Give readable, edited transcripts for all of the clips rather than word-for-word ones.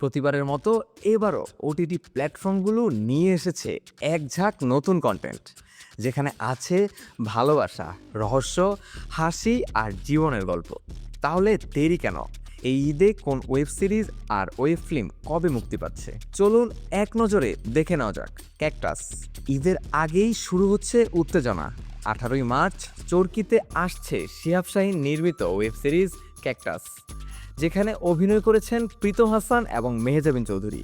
প্রতিবারের মতো এবারও ওটিটি প্ল্যাটফর্মগুলো নিয়ে এসেছে এক ঝাঁক নতুন কন্টেন্ট, যেখানে আছে ভালোবাসা, রহস্য, হাসি আর জীবনের গল্প। তাহলে দেরি কেন? এই ঈদে কোন ওয়েব সিরিজ আর ওয়েব ফিল্ম কবে মুক্তি পাচ্ছে, চলুন এক নজরে দেখে নেওয়া যাক। ক্যাকটাস। ঈদের আগেই শুরু হচ্ছে উত্তেজনা। 18ই মার্চ চরকিতে আসছে শিহাব শাহীন নির্মিত ওয়েব সিরিজ ক্যাকটাস, যেখানে অভিনয় করেছেন প্রীতম হাসান এবং মেহজাবিন চৌধুরী।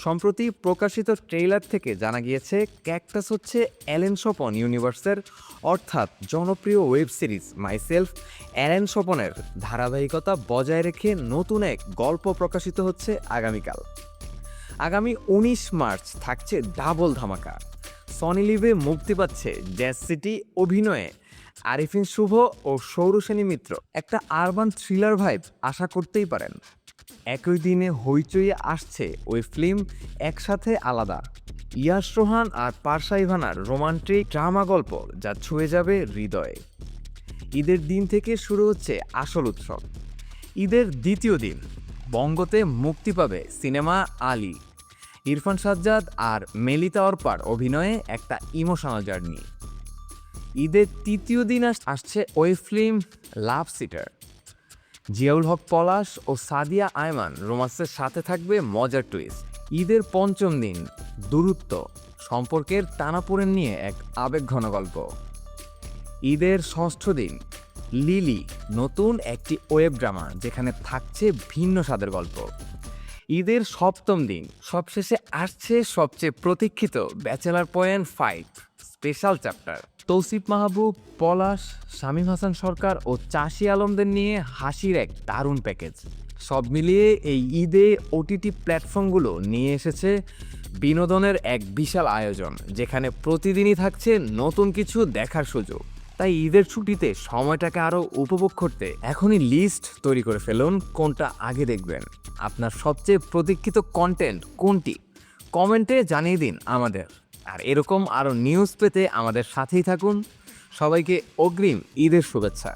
সম্প্রতি প্রকাশিত ট্রেইলার থেকে জানা গিয়েছে ক্যাকটাস হচ্ছে অ্যালেন স্বপন ইউনিভার্সের, অর্থাৎ জনপ্রিয় ওয়েব সিরিজ মাইসেলফ অ্যালেন স্বপনের ধারাবাহিকতা বজায় রেখে নতুন এক গল্প প্রকাশিত হচ্ছে আগামীকাল। আগামী 19 মার্চ থাকছে ডাবল ধামাকা। সনি লিভে মুক্তি পাচ্ছে জ্যাজ সিটি অভিনয়ে আরিফিন শুভ ও সৌরসেনী মিত্র। একটা আরবান থ্রিলার ভাইব আশা করতেই পারেন। একই দিনে হইচইয়ে আসছে ওই ফিল্ম একসাথে আলাদা, ইয়াশ রোহান আর পারসা ইভানার রোমান্টিক ড্রামা গল্প, যা ছুঁয়ে যাবে হৃদয়ে। ঈদের দিন থেকে শুরু হচ্ছে আসল উৎসব। ঈদের দ্বিতীয় দিন বঙ্গতে মুক্তি পাবে সিনেমা আলী, ইরফান সাজ্জাদ আর মেলিতা অর্পার অভিনয়ে একটা ইমোশনাল জার্নি। ঈদের তৃতীয় দিন আসছে ওই ফিল্ম লাভ সিটার, জিয়াউল হক পলাশ ও সাদিয়া আয়মান রোমান্সের সাথে থাকবে মজার টুইস্ট। ঈদের পঞ্চম দিন দূরত্ব, সম্পর্কের টানাপোড়েন নিয়ে এক আবেগঘন গল্প। ঈদের ষষ্ঠ দিন লিলি, নতুন একটি ওয়েব ড্রামা যেখানে থাকছে ভিন্ন স্বাদের গল্প। ঈদের সপ্তম দিন সবশেষে আসছে সবচেয়ে প্রতীক্ষিত Bachelor Point 5 special chapter. Tausif Mahbub, Palash, Shamim Hasan Sarkar ও চাষি আলমদের নিয়ে হাসির এক দারুণ প্যাকেজ। সব মিলিয়ে এই ঈদে ওটিটি প্ল্যাটফর্মগুলো নিয়ে এসেছে বিনোদনের এক বিশাল আয়োজন, যেখানে প্রতিদিনই থাকছে নতুন কিছু দেখার সুযোগ। তাই ঈদের ছুটিতে সময়টাকে আরও উপভোগ করতে এখনই লিস্ট তৈরি করে ফেলুন কোনটা আগে দেখবেন। আপনার সবচেয়ে প্রতীক্ষিত কন্টেন্ট কোনটি কমেন্টে জানিয়ে দিন আমাদের। আর এরকম আরও নিউজ পেতে আমাদের সাথেই থাকুন। সবাইকে অগ্রিম ঈদের শুভেচ্ছা।